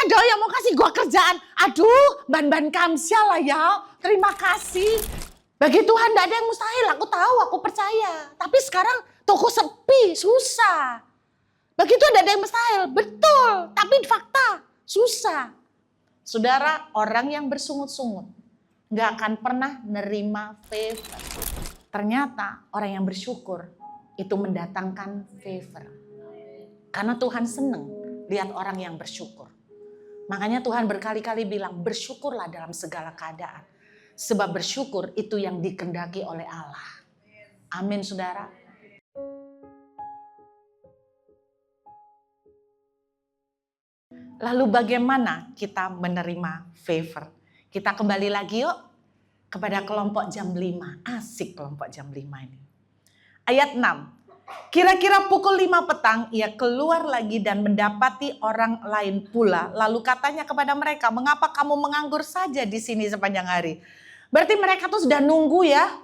ada yang mau kasih gua kerjaan. Aduh, ban-ban kamsia lah ya. Terima kasih. Bagi Tuhan tidak ada yang mustahil. Aku tahu, aku percaya. Tapi sekarang toko sepi, susah. Bagi Tuhan tidak ada yang mustahil. Betul, tapi fakta susah. Saudara, orang yang bersungut-sungut nggak akan pernah nerima favor. Ternyata orang yang bersyukur itu mendatangkan favor. Karena Tuhan senang lihat orang yang bersyukur. Makanya Tuhan berkali-kali bilang, bersyukurlah dalam segala keadaan. Sebab bersyukur itu yang dikehendaki oleh Allah. Amin, saudara. Lalu bagaimana kita menerima favor? Kita kembali lagi yuk kepada kelompok jam 5. Asik kelompok jam 5 ini. Ayat 6. Kira-kira pukul 5 petang ia keluar lagi dan mendapati orang lain pula. Lalu katanya kepada mereka, mengapa kamu menganggur saja di sini sepanjang hari? Berarti mereka tuh sudah nunggu ya.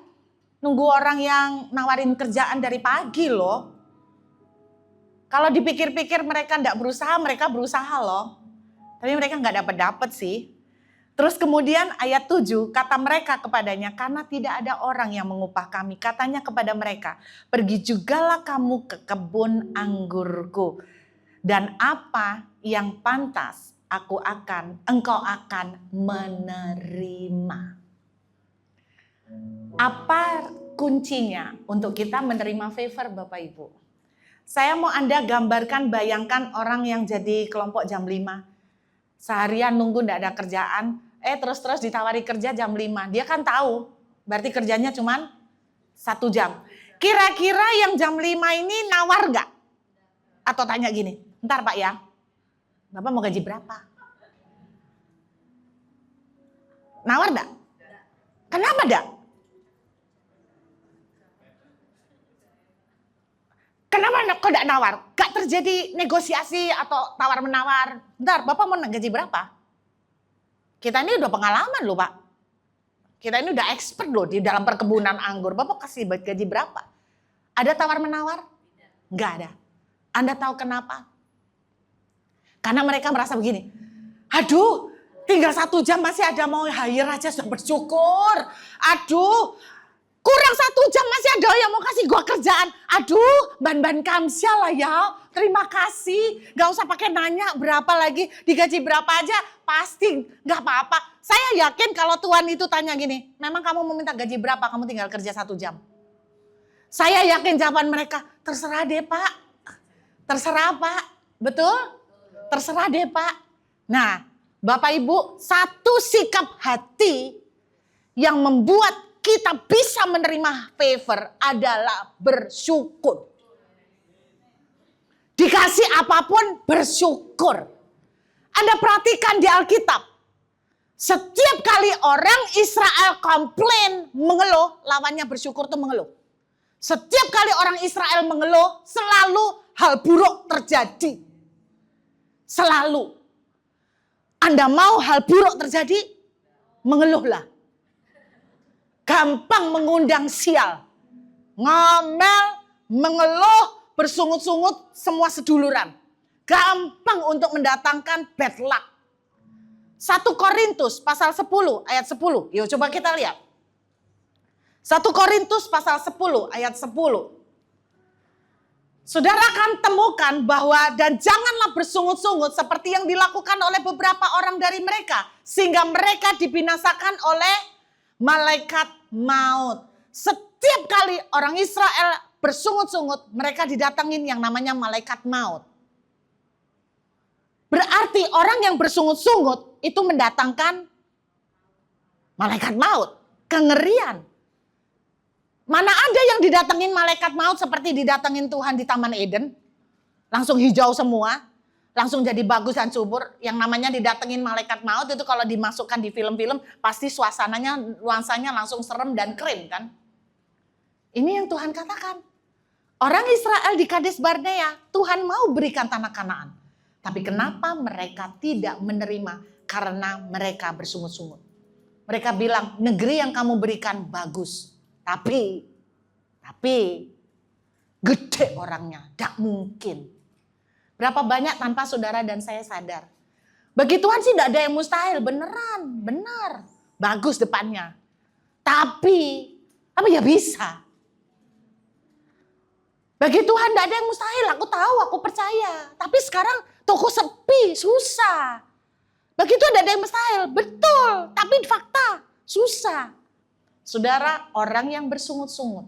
Nunggu orang yang nawarin kerjaan dari pagi loh. Kalau dipikir-pikir mereka enggak berusaha, mereka berusaha loh. Tapi mereka enggak dapat sih. Terus kemudian ayat 7, kata mereka kepadanya, karena tidak ada orang yang mengupah kami. Katanya kepada mereka, pergi jugalah kamu ke kebun anggurku. Dan apa yang pantas engkau akan menerima. Apa kuncinya untuk kita menerima favor Bapak Ibu? Saya mau Anda gambarkan, bayangkan orang yang jadi kelompok jam 5. Seharian nunggu enggak ada kerjaan, terus ditawari kerja jam 5. Dia kan tahu, berarti kerjanya cuma 1 jam. Kira-kira yang jam 5 ini nawar enggak? Atau tanya gini, ntar Pak ya, Bapak mau gaji berapa? Nawar enggak? Kenapa enggak? Kenapa kok enggak nawar? Gak terjadi negosiasi atau tawar-menawar. Bentar, Bapak mau gaji berapa? Kita ini udah pengalaman loh Pak. Kita ini udah expert loh di dalam perkebunan anggur. Bapak kasih gaji berapa? Ada tawar-menawar? Enggak ada. Anda tahu kenapa? Karena mereka merasa begini. Aduh, tinggal 1 jam masih ada mau hire aja sudah bersyukur. Aduh, kurang 1 jam masih ada yang mau kasih gua kerjaan. Aduh, ban-ban kamsia lah ya. Terima kasih. Gak usah pakai nanya berapa lagi. Digaji berapa aja pasti gak apa-apa. Saya yakin kalau Tuhan itu tanya gini. Memang kamu mau minta gaji berapa? Kamu tinggal kerja 1 jam. Saya yakin jawaban mereka. Terserah deh Pak. Terserah Pak. Betul? Terserah deh Pak. Nah, Bapak Ibu, satu sikap hati yang membuat kita bisa menerima favor adalah bersyukur. Dikasih apapun bersyukur. Anda perhatikan di Alkitab. Setiap kali orang Israel komplain, mengeluh, lawannya bersyukur itu mengeluh. Setiap kali orang Israel mengeluh, selalu hal buruk terjadi. Selalu. Anda mau hal buruk terjadi? Mengeluhlah. Gampang mengundang sial. Ngomel, mengeluh, bersungut-sungut, semua seduluran. Gampang untuk mendatangkan bad luck. 1 Korintus pasal 10 ayat 10. Yuk coba kita lihat. 1 Korintus pasal 10 ayat 10. Saudara akan temukan bahwa dan janganlah bersungut-sungut seperti yang dilakukan oleh beberapa orang dari mereka. Sehingga mereka dibinasakan oleh malaikat maut. Setiap kali orang Israel bersungut-sungut, mereka didatengin yang namanya malaikat maut. Berarti orang yang bersungut-sungut itu mendatangkan malaikat maut. Kengerian. Mana ada yang didatengin malaikat maut seperti didatengin Tuhan di Taman Eden. Langsung hijau semua. Langsung jadi bagus dan subur. Yang namanya didatengin malaikat maut itu kalau dimasukkan di film-film pasti suasananya, nuansanya langsung serem dan keren kan. Ini yang Tuhan katakan. Orang Israel di Kades Barnea, Tuhan mau berikan tanah Kanaan. Tapi kenapa mereka tidak menerima? Karena mereka bersungut-sungut. Mereka bilang, negeri yang kamu berikan bagus. Tapi gede orangnya, tidak mungkin. Berapa banyak tanpa saudara dan saya sadar Bagi Tuhan sih tidak ada yang mustahil, beneran, benar. Bagus depannya. Tapi ya bisa. Bagi Tuhan tidak ada yang mustahil, aku tahu, aku percaya. Tapi sekarang toko sepi, susah. Bagi Tuhan tidak ada yang mustahil, betul. Tapi fakta, susah. Saudara, orang yang bersungut-sungut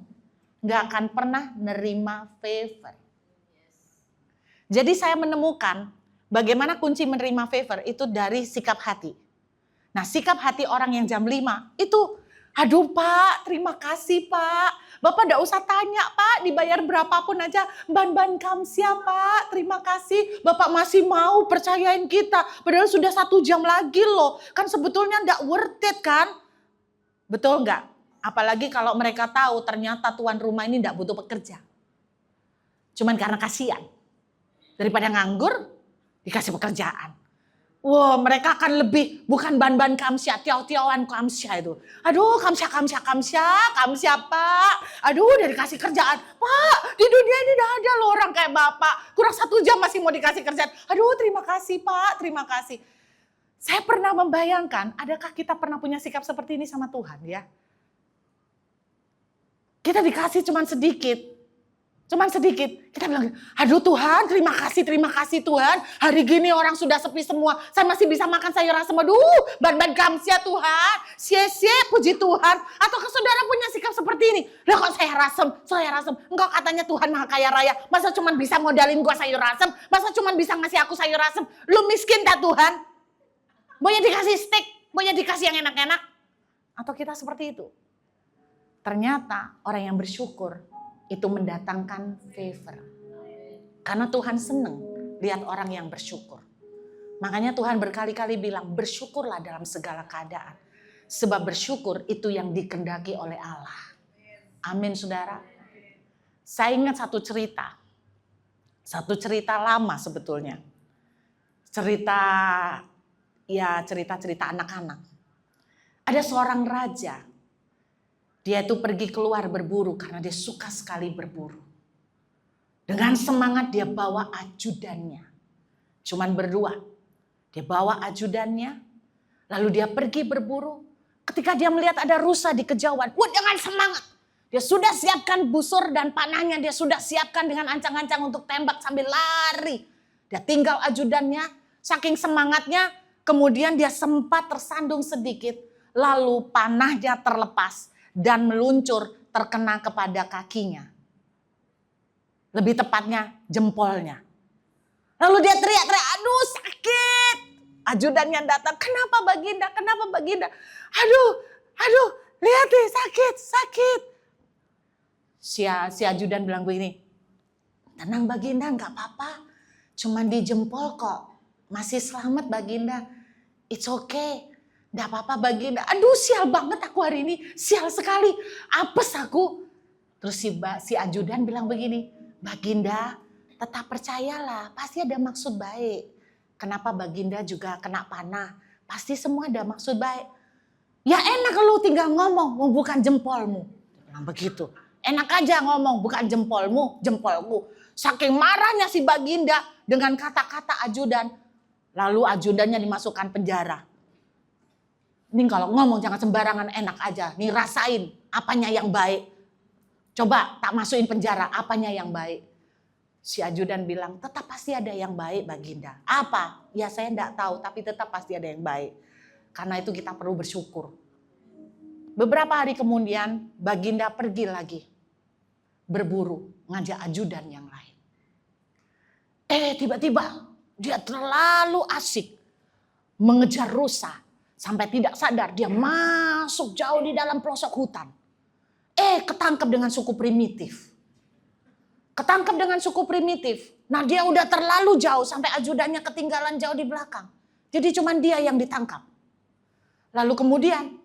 nggak akan pernah nerima favor. Jadi saya menemukan bagaimana kunci menerima favor itu dari sikap hati. Nah, sikap hati orang yang jam 5 itu, aduh Pak, terima kasih Pak. Bapak enggak usah tanya Pak, dibayar berapapun aja. Ban-ban kamsia Pak, terima kasih. Bapak masih mau percayain kita. Padahal sudah 1 jam lagi loh. Kan sebetulnya enggak worth it kan? Betul enggak? Apalagi kalau mereka tahu ternyata tuan rumah ini enggak butuh pekerja. Cuman karena kasihan. Daripada nganggur, dikasih pekerjaan. Wah, mereka akan lebih, bukan ban-ban kamsya, tiaw-tiawan kamsya itu. Aduh, kamsya Pak. Aduh, udah dikasih kerjaan. Pak, di dunia ini udah ada loh orang kayak Bapak. Kurang 1 jam masih mau dikasih kerjaan. Aduh, terima kasih Pak, terima kasih. Saya pernah membayangkan, adakah kita pernah punya sikap seperti ini sama Tuhan ya? Kita dikasih cuman sedikit. Kita bilang, aduh Tuhan, terima kasih Tuhan. Hari gini orang sudah sepi semua. Saya masih bisa makan sayur asem. Aduh, ban-ban kamsia Tuhan. Sia-sia, puji Tuhan. Atau ke saudara punya sikap seperti ini. Lah kok sayur asem. Engkau katanya Tuhan maha kaya raya. Masa cuma bisa modalin gua sayur asem? Masa cuma bisa ngasih aku sayur asem? Lu miskin tak Tuhan? Maunya dikasih steak, maunya dikasih yang enak-enak. Atau kita seperti itu. Ternyata orang yang bersyukur itu mendatangkan favor. Karena Tuhan senang lihat orang yang bersyukur. Makanya Tuhan berkali-kali bilang, bersyukurlah dalam segala keadaan. Sebab bersyukur itu yang dikehendaki oleh Allah. Amin saudara. Saya ingat satu cerita. Satu cerita lama sebetulnya. Cerita anak-anak. Ada seorang raja. Dia itu pergi keluar berburu karena dia suka sekali berburu. Dengan semangat dia bawa ajudannya. Cuman berdua. Dia bawa ajudannya. Lalu dia pergi berburu. Ketika dia melihat ada rusa di kejauhan. Dengan semangat. Dia sudah siapkan busur dan panahnya. Dia sudah siapkan dengan ancang-ancang untuk tembak sambil lari. Dia tinggal ajudannya. Saking semangatnya. Kemudian dia sempat tersandung sedikit. Lalu panahnya terlepas. Dan meluncur terkena kepada kakinya. Lebih tepatnya jempolnya. Lalu dia teriak-teriak, aduh sakit. Ajudannya datang, kenapa Baginda? Aduh, lihat deh sakit. Si ajudan bilang begini, tenang Baginda, gak apa-apa. Cuman di jempol kok, masih selamat Baginda. It's okay. Gak apa-apa Baginda. Aduh sial banget aku hari ini. Sial sekali. Apes aku. Terus si ajudan bilang begini. Baginda tetap percayalah. Pasti ada maksud baik. Kenapa Baginda juga kena panah. Pasti semua ada maksud baik. Ya enak kalau tinggal ngomong. Bukan jempolmu. Bilang begitu. Enak aja ngomong. Bukan jempolmu. Saking marahnya si Baginda. Dengan kata-kata ajudan. Lalu ajudannya dimasukkan penjara. Ini kalau ngomong jangan sembarangan, enak aja. Nih rasain apanya yang baik. Coba tak masukin penjara, apanya yang baik. Si ajudan bilang, tetap pasti ada yang baik Baginda. Apa? Ya saya enggak tahu, tapi tetap pasti ada yang baik. Karena itu kita perlu bersyukur. Beberapa hari kemudian Baginda pergi lagi. Berburu, ngajak ajudan yang lain. Tiba-tiba dia terlalu asik mengejar rusa. Sampai tidak sadar dia masuk jauh di dalam pelosok hutan. Ketangkep dengan suku primitif. Nah dia udah terlalu jauh sampai ajudannya ketinggalan jauh di belakang. Jadi cuma dia yang ditangkap. Lalu kemudian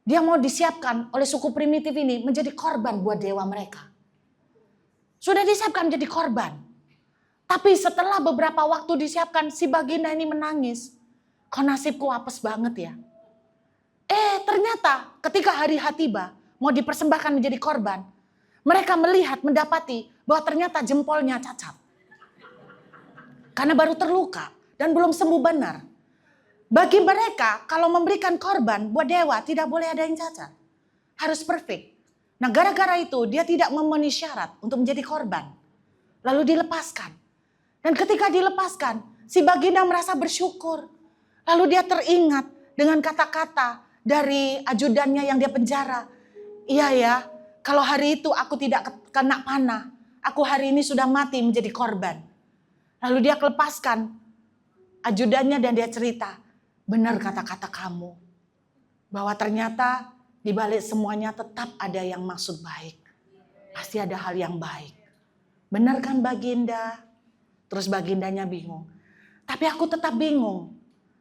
dia mau disiapkan oleh suku primitif ini menjadi korban buat dewa mereka. Sudah disiapkan jadi korban. Tapi setelah beberapa waktu disiapkan si Baginda ini menangis. Kok nasibku apes banget ya. Ternyata ketika hari H tiba, mau dipersembahkan menjadi korban, mereka mendapati bahwa ternyata jempolnya cacat. Karena baru terluka dan belum sembuh benar. Bagi mereka, kalau memberikan korban buat dewa, tidak boleh ada yang cacat. Harus perfect. Nah, gara-gara itu, dia tidak memenuhi syarat untuk menjadi korban. Lalu dilepaskan. Dan ketika dilepaskan, si Baginda merasa bersyukur. Lalu dia teringat dengan kata-kata dari ajudannya yang dia penjara. Iya ya, kalau hari itu aku tidak kena panah, aku hari ini sudah mati menjadi korban. Lalu dia lepaskan ajudannya dan dia cerita, benar kata-kata kamu. Bahwa ternyata di balik semuanya tetap ada yang maksud baik. Pasti ada hal yang baik. Benar kan Baginda? Terus Bagindanya bingung. Tapi aku tetap bingung.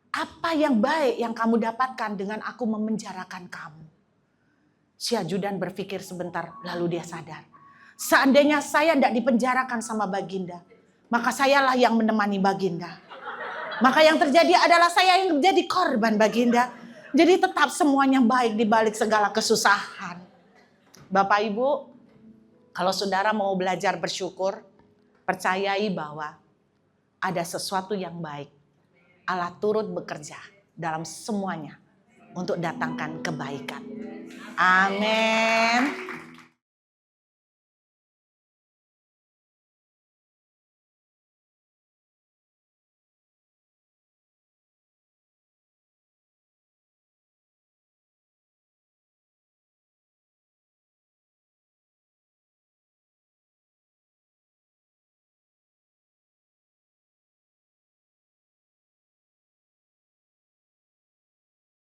Apa yang baik yang kamu dapatkan dengan aku memenjarakan kamu? Si ajudan berpikir sebentar, lalu dia sadar. Seandainya saya tidak dipenjarakan sama Baginda, maka sayalah yang menemani Baginda. Maka yang terjadi adalah saya yang menjadi korban Baginda. Jadi tetap semuanya baik di balik segala kesusahan. Bapak Ibu, kalau saudara mau belajar bersyukur, percayai bahwa ada sesuatu yang baik. Allah turut bekerja dalam semuanya untuk datangkan kebaikan. Amin.